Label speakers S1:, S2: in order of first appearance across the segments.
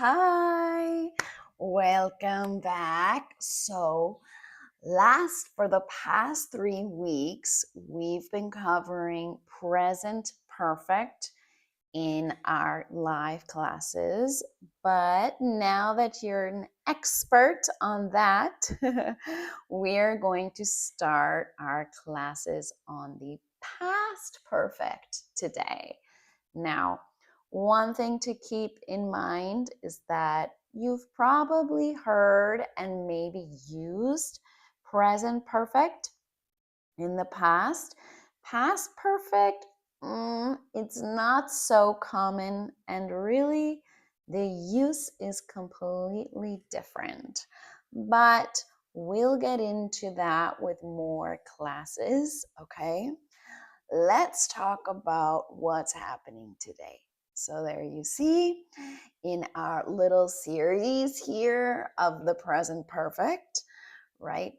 S1: Hi, welcome back. For the past 3 weeks, we've been covering present perfect in our live classes. But now that you're an expert on that, we're going to start our classes on the past perfect today. Now, one thing to keep in mind is that you've probably heard and maybe used present perfect in the past. Past perfect, it's not so common, and really the use is completely different. But we'll get into that with more classes, okay? Let's talk about what's happening today. So there you see in our little series here of the present perfect, right?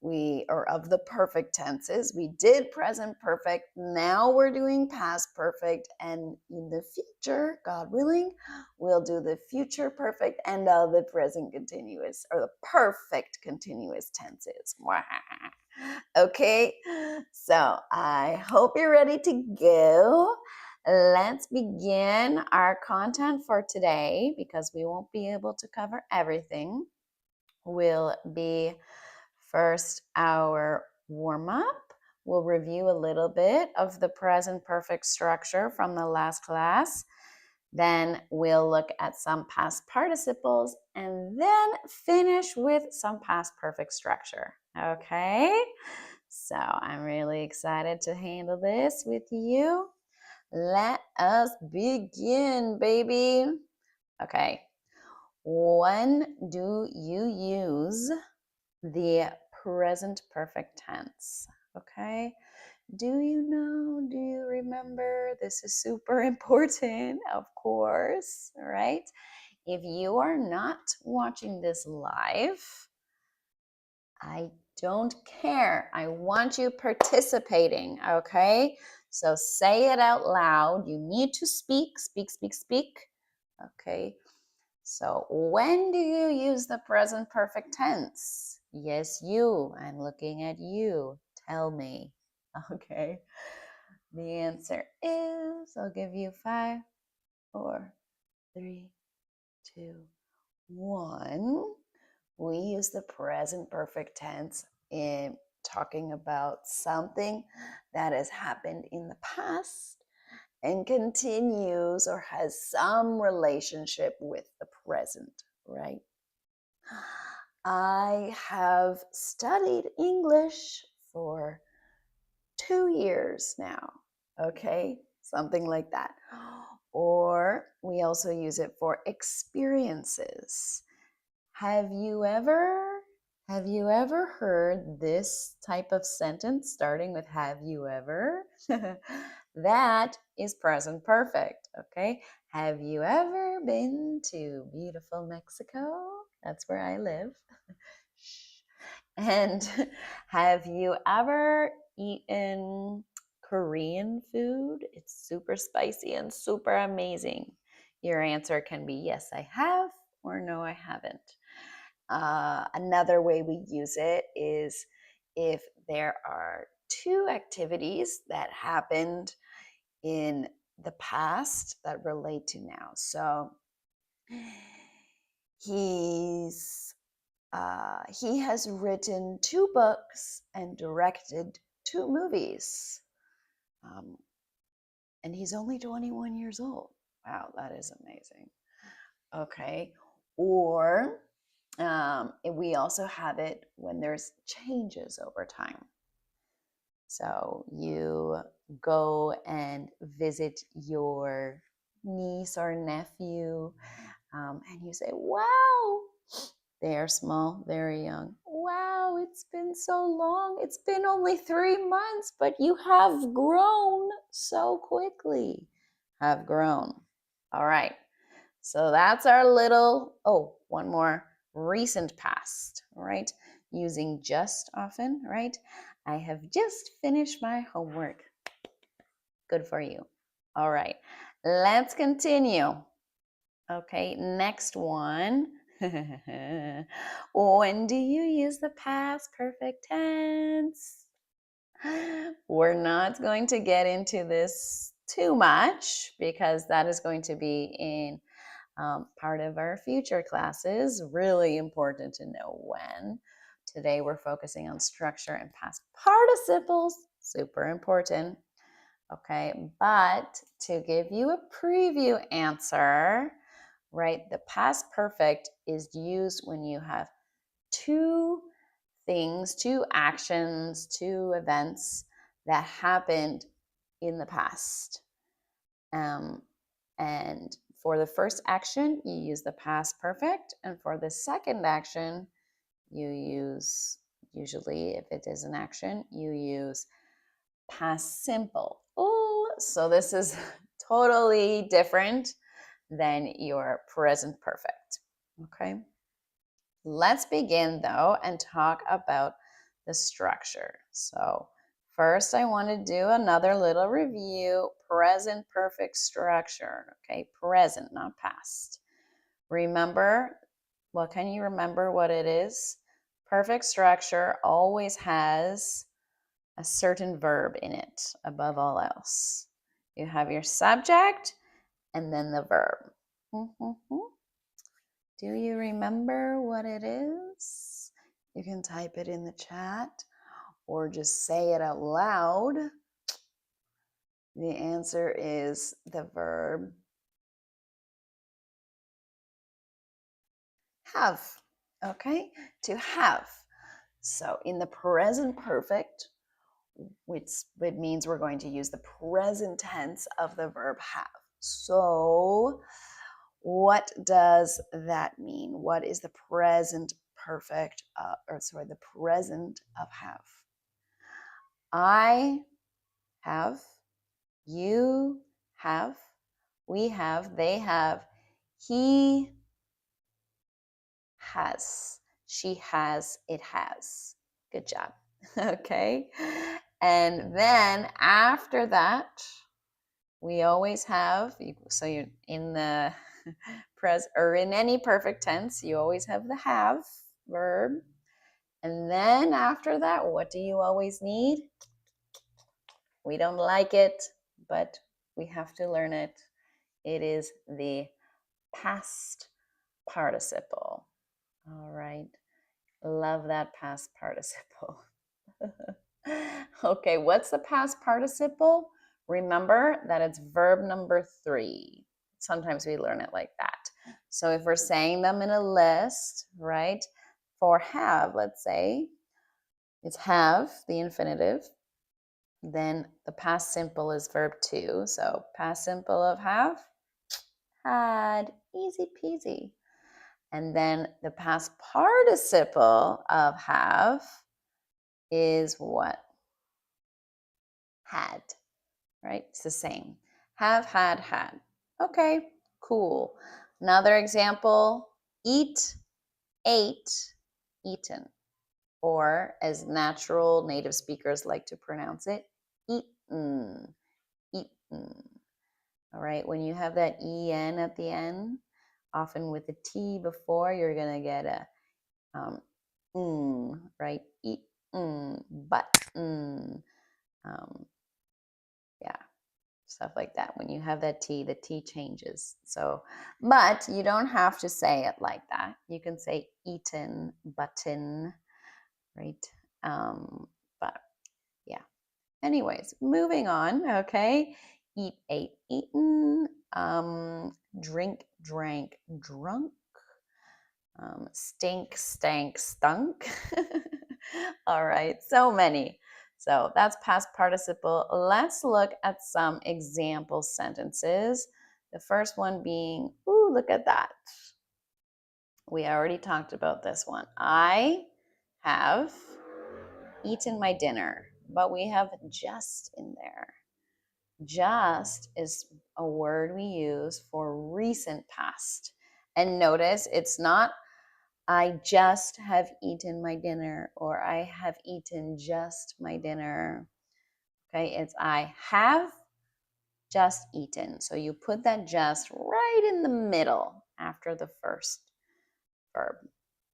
S1: Of the perfect tenses. We did present perfect. Now we're doing past perfect. And in the future, God willing, we'll do the future perfect and the present continuous or the perfect continuous tenses. Okay, so I hope you're ready to go. Let's begin our content for today because we won't be able to cover everything. Will be first our warm-up. We'll review a little bit of the present perfect structure from the last class. Then we'll look at some past participles and then finish with some past perfect structure. Okay? So I'm really excited to handle this with you. Let us begin, baby. Okay. When do you use the present perfect tense? Okay. Do you know? Do you remember? This is super important, of course, right? If you are not watching this live, I don't care. I want you participating, okay? So say it out loud. You need to speak, speak, speak, speak. Okay. So when do you use the present perfect tense? Yes, you. I'm looking at you. Tell me. Okay. The answer is, I'll give you 5, 4, 3, 2, 1. We use the present perfect tense in talking about something that has happened in the past and continues or has some relationship with the present, right? I have studied English for 2 years now, okay? Something like that. Or we also use it for experiences. Have you ever heard this type of sentence starting with have you ever? That is present perfect, okay? Have you ever been to beautiful Mexico? That's where I live. And have you ever eaten Korean food? It's super spicy and super amazing. Your answer can be yes, I have, or no, I haven't. Another way we use it is if there are 2 activities that happened in the past that relate to now. So he has written 2 books and directed 2 movies. And he's only 21 years old. Wow, that is amazing. Okay. Or we also have it when there's changes over time. So you go and visit your niece or nephew, and you say, wow, they're small, very young. Wow, it's been so long. It's been only 3 months, but you have grown so quickly. Have grown. All right. So that's our little, one more, recent past, right? Using just often, right? I have just finished my homework. Good for you. All right, let's continue. Okay, next one. When do you use the past perfect tense? We're not going to get into this too much because that is going to be in part of our future classes. Really important to know when. Today we're focusing on structure and past participles. Super important. Okay, but to give you a preview answer, right, the past perfect is used when you have two things, two actions, two events that happened in the past. And for the first action, you use the past perfect. And for the second action, you use, usually if it is an action, you use past simple. Oh, so this is totally different than your present perfect. Okay. Let's begin though and talk about the structure. So first I want to do another little review. Present perfect structure. Okay, present, not past. Remember, well, can you remember what it is? Perfect structure always has a certain verb in it above all else. You have your subject and then the verb. Do you remember what it is? You can type it in the chat or just say it out loud. The answer is the verb have. Okay, to have. So in the present perfect, which it means we're going to use the present tense of the verb have. So what does that mean? What is the present perfect, the present of have? I have, you have, we have, they have, he has, she has, it has. Good job. Okay. And then after that, we always have, so you're in the or in any perfect tense, you always have the have verb. And then after that, what do you always need? We don't like it, but we have to learn it. It is the past participle. All right. Love that past participle. Okay, what's the past participle? Remember that it's verb number 3. Sometimes we learn it like that. So if we're saying them in a list, right? For have, let's say, it's have, the infinitive. Then the past simple is verb 2. So past simple of have, had, easy peasy. And then the past participle of have is what? Had, right? It's the same. Have, had. Okay, cool. Another example, eat, ate, eaten. Or as natural native speakers like to pronounce it, eaten, eaten. All right, when you have that en at the end, often with the t before, you're gonna get a right? Eaten, but yeah, stuff like that. When you have that T, the T changes. So, but you don't have to say it like that. You can say eaten, button, right? But yeah. Anyways, moving on, okay? Eat, ate, eaten. Drink, drank, drunk. Stink, stank, stunk. All right, so many. So that's past participle. Let's look at some example sentences. The first one being, ooh, look at that. We already talked about this one. I have eaten my dinner, but we have just in there. Just is a word we use for recent past. And notice it's not I just have eaten my dinner or I have eaten just my dinner. Okay, it's I have just eaten. So you put that just right in the middle. after the first verb.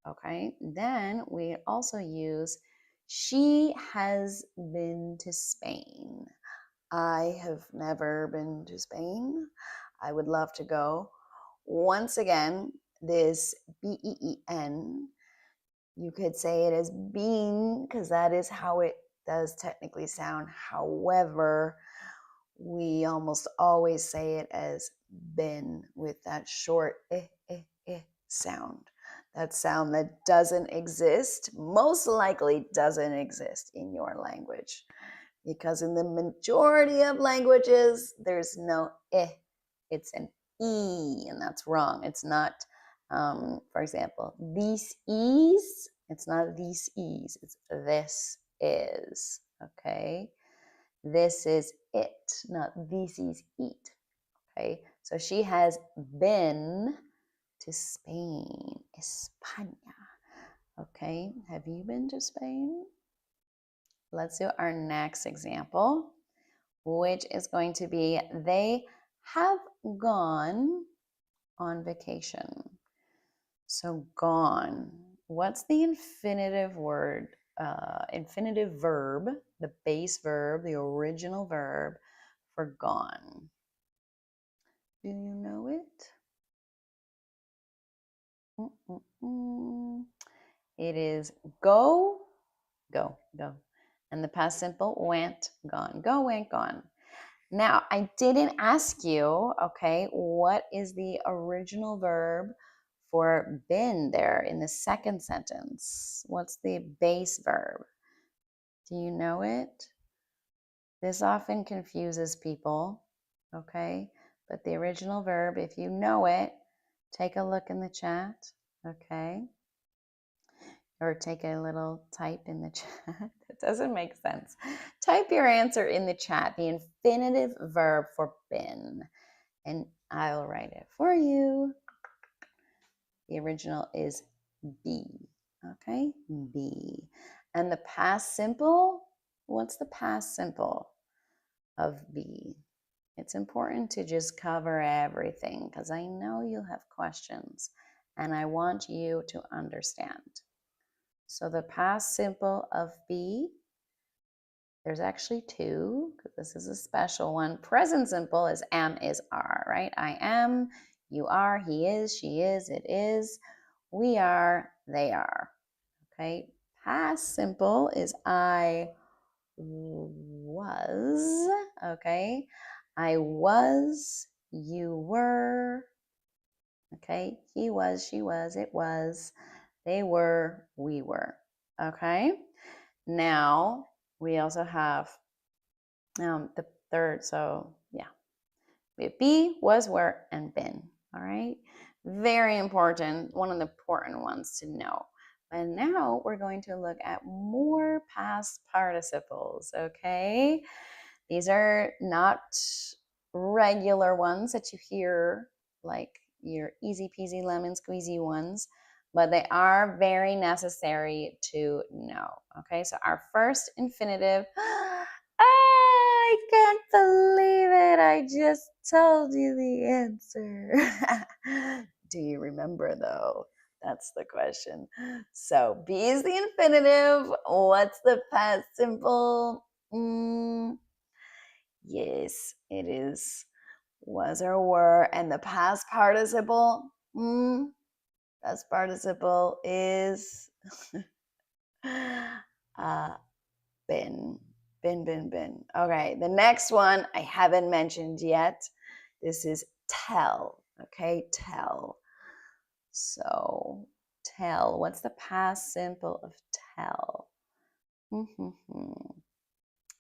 S1: Okay, then we also use she has been to Spain. I have never been to Spain. I would love to go. Once again, this B-E-E-N, you could say it as been because that is how it does technically sound. However, we almost always say it as been with that short sound. That sound that doesn't exist, most likely doesn't exist in your language. Because in the majority of languages, there's no it's an E, and that's wrong. It's not, for example, this is, it's not these is, it's this is, okay? This is it, not this is it, okay? So she has been to Spain, España, okay? Have you been to Spain? Let's do our next example, which is going to be they have gone on vacation. So gone. What's the infinitive word, infinitive verb, the base verb, the original verb for gone? Do you know it? It is go, go, go. And the past simple, went, gone. Go, went, gone. Now, I didn't ask you, okay, what is the original verb for been there in the second sentence? What's the base verb? Do you know it? This often confuses people, okay? But the original verb, if you know it, take a look in the chat, okay? Or take a little type in the chat. It doesn't make sense. Type your answer in the chat, the infinitive verb for been, and I'll write it for you. The original is be, okay? Be. And the past simple, what's the past simple of be? It's important to just cover everything because I know you'll have questions and I want you to understand. So the past simple of be, there's actually two, because this is a special one. Present simple is am, is, are, right? I am, you are, he is, she is, it is, we are, they are, okay? Past simple is I was, okay? I was, you were, okay? He was, she was, it was, they were, we were, okay? Now, we also have the third, so yeah. We have be, was, were, and been, all right? Very important, one of the important ones to know. And now we're going to look at more past participles, okay? These are not regular ones that you hear, like your easy peasy lemon squeezy ones, but they are very necessary to know. Okay, so our first infinitive, I can't believe it, I just told you the answer. Do you remember though? That's the question. So be is the infinitive. What's the past simple? Yes, it is was or were, and the past participle, past participle is been, been. Okay, the next one I haven't mentioned yet. This is tell, okay, tell. So tell, what's the past simple of tell?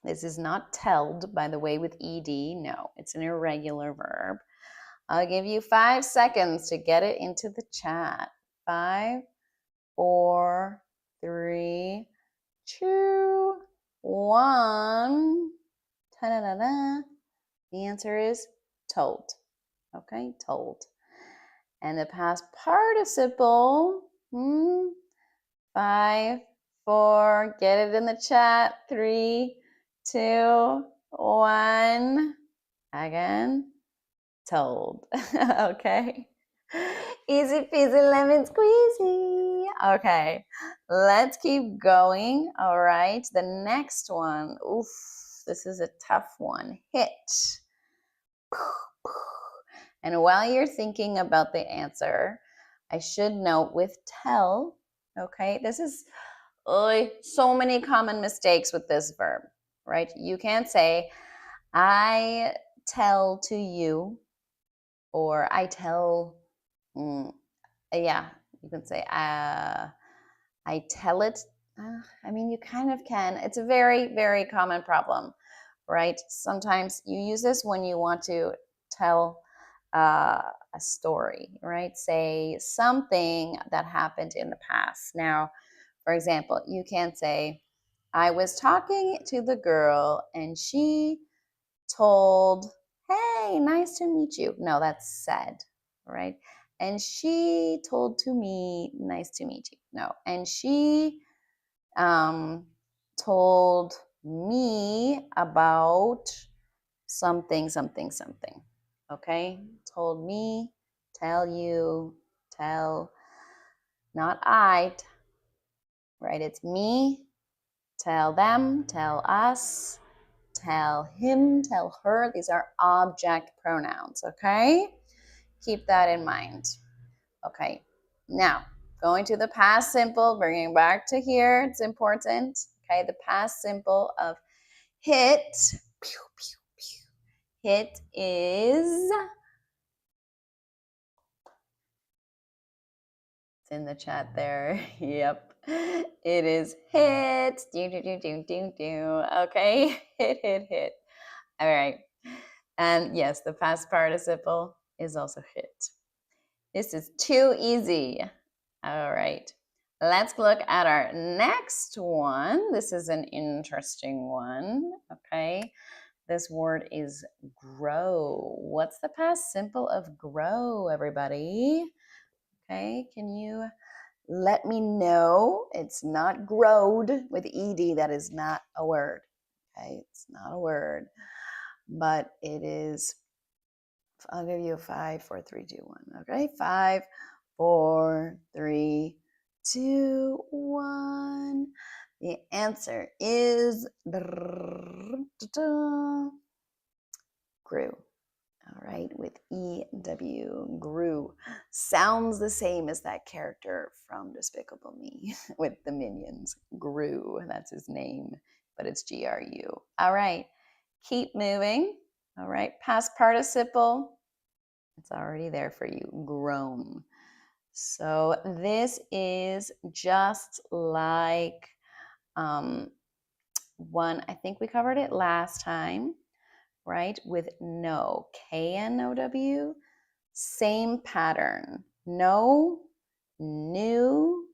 S1: This is not telled, by the way, with ed. No, it's an irregular verb. I'll give you 5 seconds to get it into the chat. 5, 4, 3, 2, 1. Ta-da-da-da. The answer is told. Okay, told. And the past participle, 5, 4, get it in the chat. 3, 2, 1. Again, told. Okay. Easy peasy lemon squeezy. Okay, let's keep going. All right, the next one. Oof, this is a tough one. Hit. And while you're thinking about the answer, I should note with tell, okay, this is so many common mistakes with this verb, right? You can't say, I tell to you, or I tell, yeah, you can say, I tell it. I mean, you kind of can. It's a very, very common problem, right? Sometimes you use this when you want to tell a story, right? Say something that happened in the past. Now, for example, you can say, I was talking to the girl and she told, hey, nice to meet you. No, that's said, right? And she told to me, nice to meet you. No, and she told me about something, something, something. Okay? Told me, tell you, tell, not I, right? It's me, tell them, tell us, tell him, tell her. These are object pronouns, okay? Keep that in mind. Okay, now going to the past simple, bringing back to here, it's important. Okay, the past simple of hit, pew, pew, pew. Hit is, it's in the chat there. Yep, it is hit. Do, do, do, do, do, do. Okay, hit, hit, hit. All right, and yes, the past participle is also hit. This is too easy. All right, let's look at our next one. This is an interesting one, okay? This word is grow. What's the past simple of grow, everybody? Okay, can you let me know? It's not growed with ed. That is not a word. Okay, it's not a word, but it is. I'll give you a 5, 4, 3, 2, 1. Okay, 5, 4, 3, 2, 1. The answer is grew. All right, with EW, grew. Sounds the same as that character from Despicable Me with the Minions. Gru, that's his name, but it's GRU. All right, keep moving. All right, past participle. It's already there for you, grown. So this is just like one, I think we covered it last time, right? With know, K-N-O-W, same pattern. Know, new,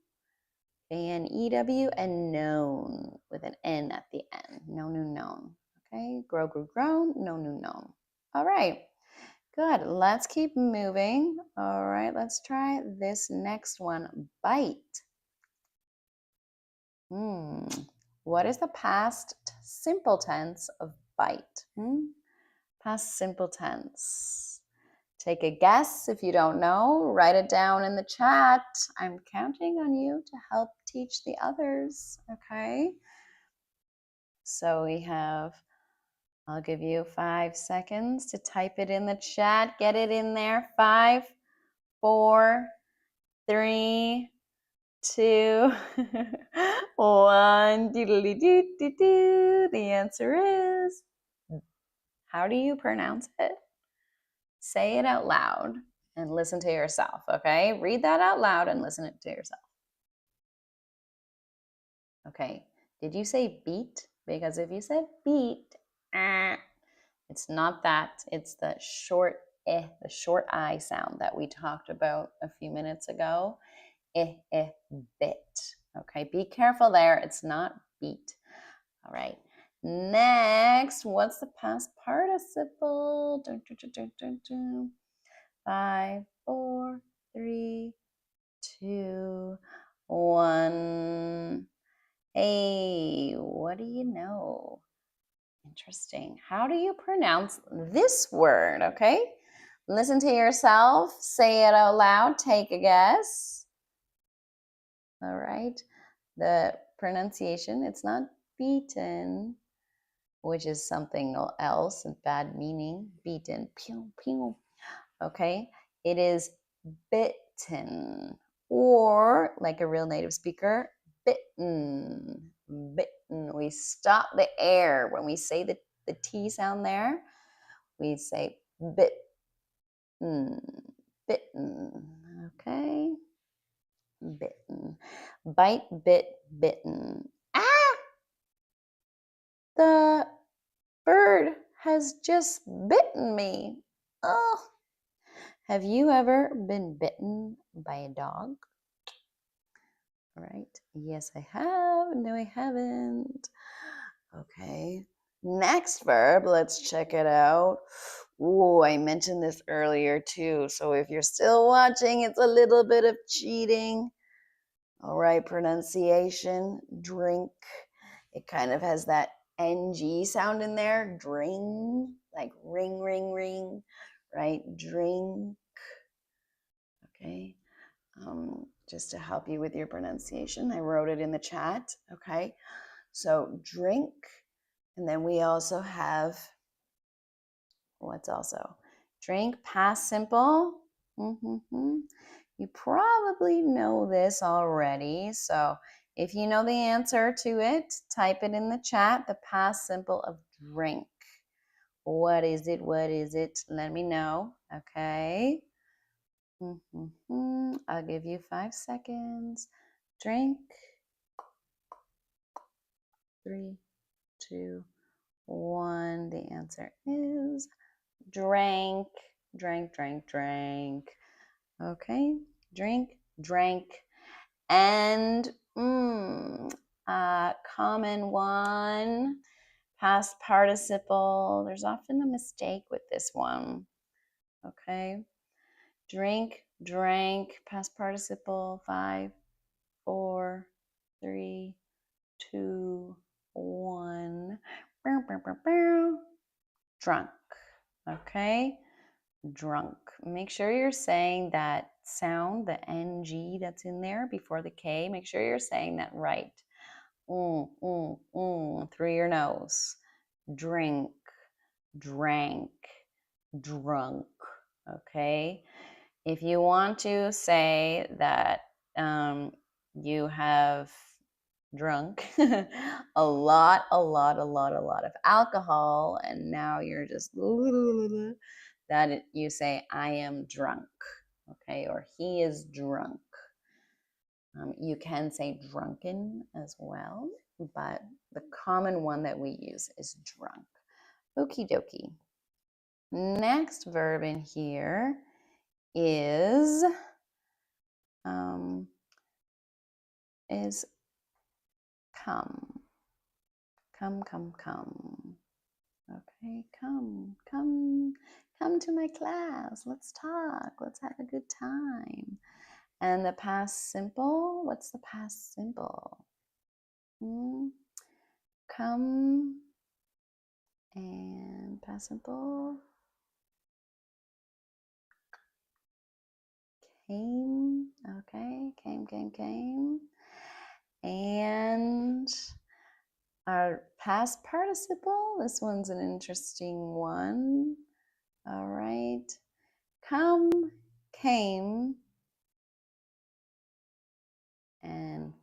S1: K-N-E-W, and known with an N at the end. Know, new, known. Okay, grow, grew, grown, know, new, known. All right. Good. Let's keep moving. All right, let's try this next one. Bite. What is the past simple tense of bite? Past simple tense. Take a guess if you don't know. Write it down in the chat. I'm counting on you to help teach the others, okay? So we have, I'll give you 5 seconds to type it in the chat. Get it in there. 5, 4, 3, 2, 1. Doodly-doo-doo-doo. The answer is, how do you pronounce it? Say it out loud and listen to yourself, okay? Read that out loud and listen it to yourself. Okay, did you say beat? Because if you said beat, it's not that. It's the short the short I sound that we talked about a few minutes ago. Bit. Okay, be careful there. It's not beat. All right. Next, what's the past participle? 5, 4, 3, 2, 1. Hey, what do you know? Interesting. How do you pronounce this word? Okay, Listen to yourself. Say it out loud. Take a guess. All right. The pronunciation, it's not beaten, which is something else and bad meaning. Beaten. Pew, pew. Okay. It is bitten. Or, like a real native speaker, bitten. Bitten. We stop the air. When we say the T sound there, we say bitten. Bitten. Okay. Bitten. Bite, bit, bitten. Ah! The bird has just bitten me. Oh. Have you ever been bitten by a dog? All right. Yes, I have. No, I haven't. Okay. Next verb, let's check it out. Ooh, I mentioned this earlier too. So if you're still watching, it's a little bit of cheating. All right, pronunciation, drink. It kind of has that NG sound in there. Drink, like ring, ring, ring, right? Drink. Okay. Just to help you with your pronunciation, I wrote it in the chat. Okay. So drink. And then we also have, what's also? Drink, past simple. You probably know this already. So if you know the answer to it, type it in the chat, the past simple of drink. What is it? What is it? Let me know. Okay. I'll give you 5 seconds. Drink. 3, 2, 1. The answer is drank. Drank, drank, drank. Okay. Drink, drank. And a common one, past participle. There's often a mistake with this one. Okay. Drink, drank, past participle. 5, 4, 3, 2, 1. Drunk. Okay. Drunk. Make sure you're saying that sound, the NG that's in there before the K. Make sure you're saying that right. Through your nose. Drink, drank, drunk. Okay. If you want to say that you have drunk a lot of alcohol and now you're just that you say I am drunk, okay, or he is drunk. You can say drunken as well, but the common one that we use is drunk. Okie dokie. Next verb in here is come. Come. Okay, come to my class. Let's talk. Let's have a good time. And the past simple, what's the past simple? Come and past simple. Came, okay, came. And our past participle, this one's an interesting one. All right. Come, came, and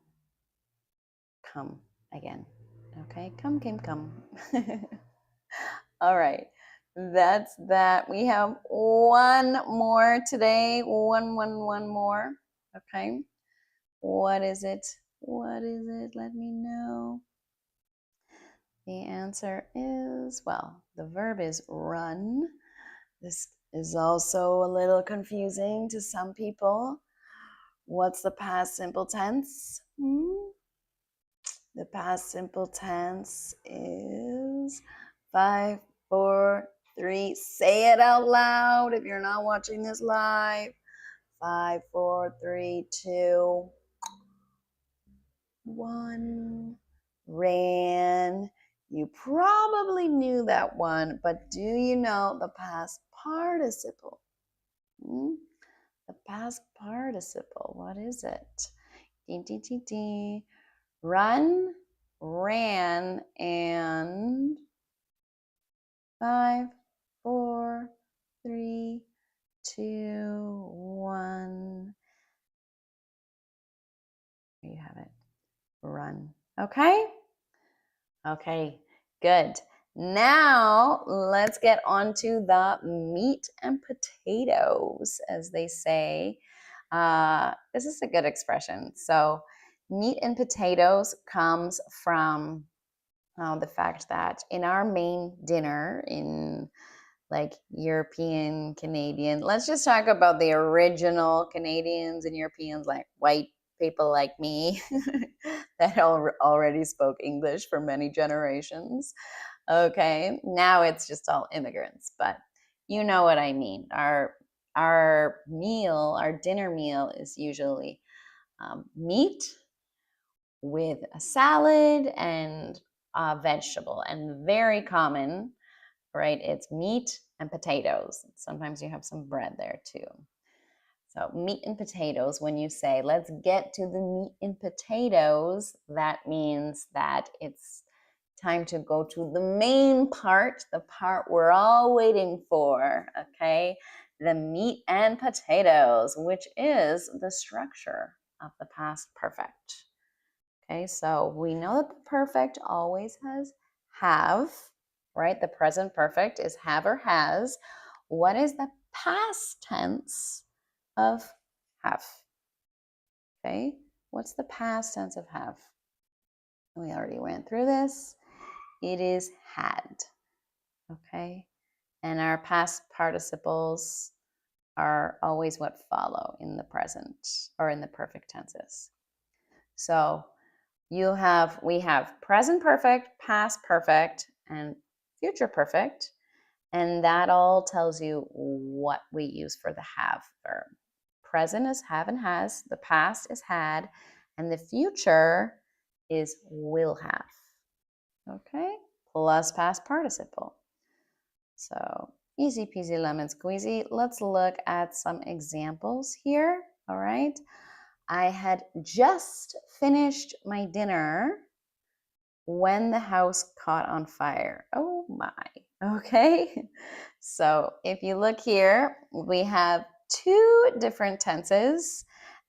S1: come again. Okay, come, came, come. All right, that's that. We have one more today. One more. Okay, what is it? What is it? Let me know. The answer is, well, the verb is run. This is also a little confusing to some people. What's the past simple tense? The past simple tense is 5, 4, 3. Say it out loud if you're not watching this live. 5, 4, 3, 2, 1. Ran. You probably knew that one, but do you know the past participle? The past participle, what is it? Run, ran, and 5, 4, 3, 2, 1. There you have it. Run. Okay? Okay, good. Now let's get on to the meat and potatoes, as they say. This is a good expression. So meat and potatoes comes from the fact that in our main dinner in like European Canadian, let's just talk about the original Canadians and Europeans, like white people like me that already spoke English for many generations. Okay, now it's just all immigrants, but you know what I mean. Our meal, our dinner meal is usually meat with a salad and a vegetable, and very common, right? It's meat and potatoes. Sometimes you have some bread there too. So meat and potatoes, when you say, let's get to the meat and potatoes, that means that it's time to go to the main part, the part we're all waiting for, okay? The meat and potatoes, which is the structure of the past perfect. Okay, so we know that the perfect always has have, right? The present perfect is have or has. What is the past tense of have? Okay, what's the past tense of have? We already went through this. It is had, okay? And our past participles are always what follow in the present or in the perfect tenses. So we have present perfect, past perfect, and future perfect. And that all tells you what we use for the have verb. Present is have and has, the past is had, and the future is will have. Okay? Plus past participle. So easy peasy lemon squeezy. Let's look at some examples here. All right. I had just finished my dinner when the house caught on fire. Oh my. Okay. So if you look here, we have two different tenses,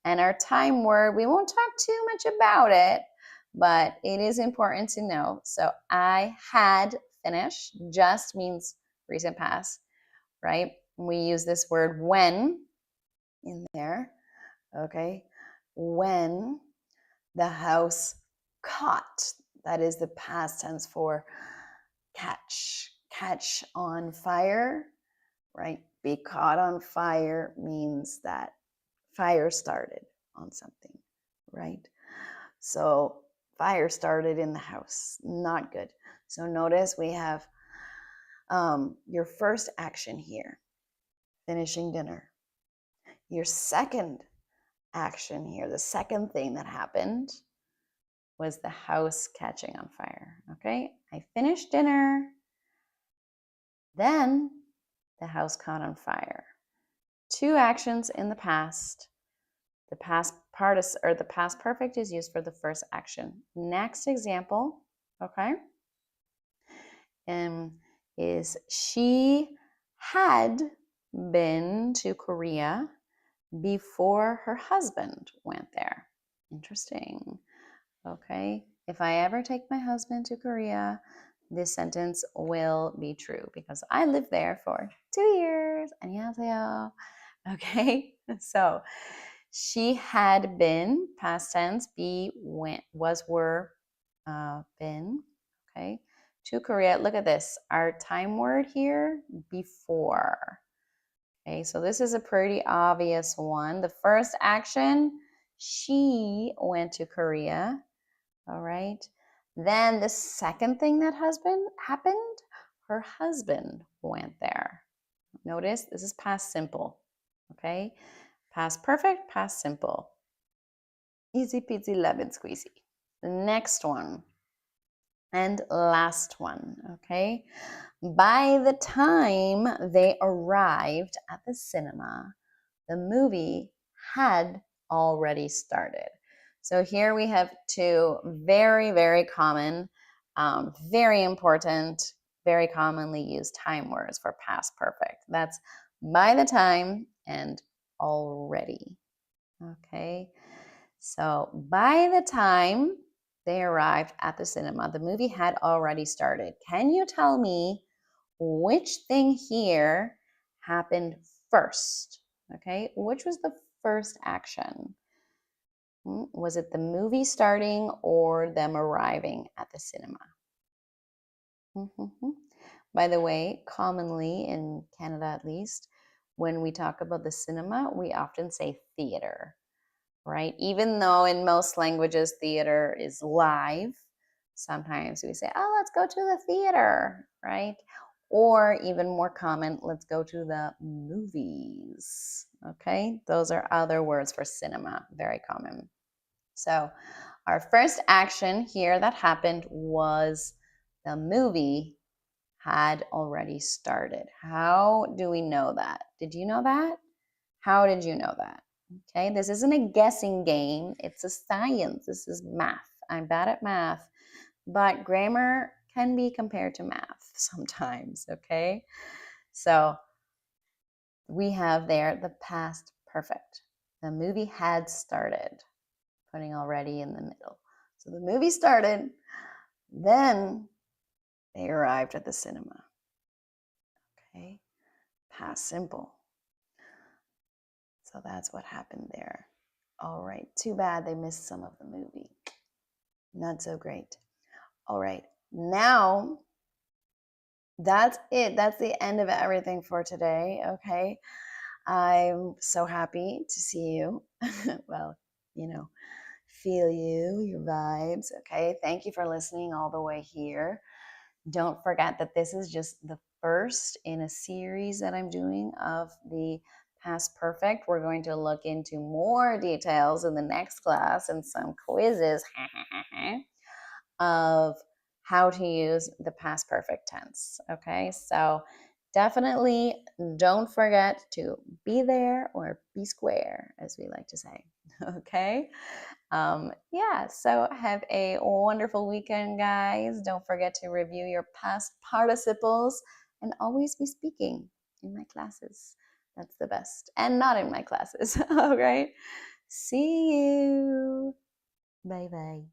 S1: and our time word, we won't talk too much about it, but it is important to know. So I had finished, just means recent past, right? We use this word when in there, okay? When the house caught, that is the past tense for catch on fire, right? Be caught on fire means that fire started on something, right? So fire started in the house, not good. So notice we have your first action here, finishing dinner. Your second action here, the second thing that happened was the house catching on fire, okay? I finished dinner, then the house caught on fire. Two actions in the past. The past the past perfect is used for the first action. Next example, okay, is she had been to Korea before her husband went there. Interesting. Okay, if I ever take my husband to Korea, this sentence will be true because I lived there for 2 years. 안녕하세요. Okay, so she had been, past tense, be, went, was, were, been, okay, to Korea. Look at this, our time word here, before. Okay, so this is a pretty obvious one. The first action, she went to Korea. All right. Then the second thing that happened, her husband went there. Notice this is past simple. Okay. Past perfect, past simple. Easy peasy lemon squeezy. The next one and last one. Okay. By the time they arrived at the cinema, The movie had already started. So here we have two very, very common, very important, very commonly used time words for past perfect. That's by the time and already. Okay, so by the time they arrived at the cinema, the movie had already started. Can you tell me which thing here happened first? Okay, which was the first action? Was it the movie starting or them arriving at the cinema? By the way, commonly in Canada at least, when we talk about the cinema, we often say theater, right? Even though in most languages theater is live, sometimes we say, oh, let's go to the theater, right? Or even more common, let's go to the movies, okay? Those are other words for cinema, very common. So our first action here that happened was the movie had already started. How do we know that? Did you know that? How did you know that? Okay, this isn't a guessing game. It's a science. This is math. I'm bad at math, but grammar can be compared to math sometimes, okay? So we have there the past perfect. The movie had started, putting already in the middle. So the movie started, then they arrived at the cinema. Okay, past simple. So that's what happened there. All right, too bad they missed some of the movie. Not so great. All right, now that's it. That's the end of everything for today. Okay, I'm so happy to see you. Well, you know, feel you, your vibes. Okay, thank you for listening all the way here. Don't forget that this is just the first in a series that I'm doing of the past perfect. We're going to look into more details in the next class and some quizzes of how to use the past perfect tense. Okay, so definitely don't forget to be there or be square, as we like to say. Okay. Yeah, so have a wonderful weekend, guys. Don't forget to review your past participles and always be speaking in my classes. That's the best. And not in my classes. All right. See you. Bye bye.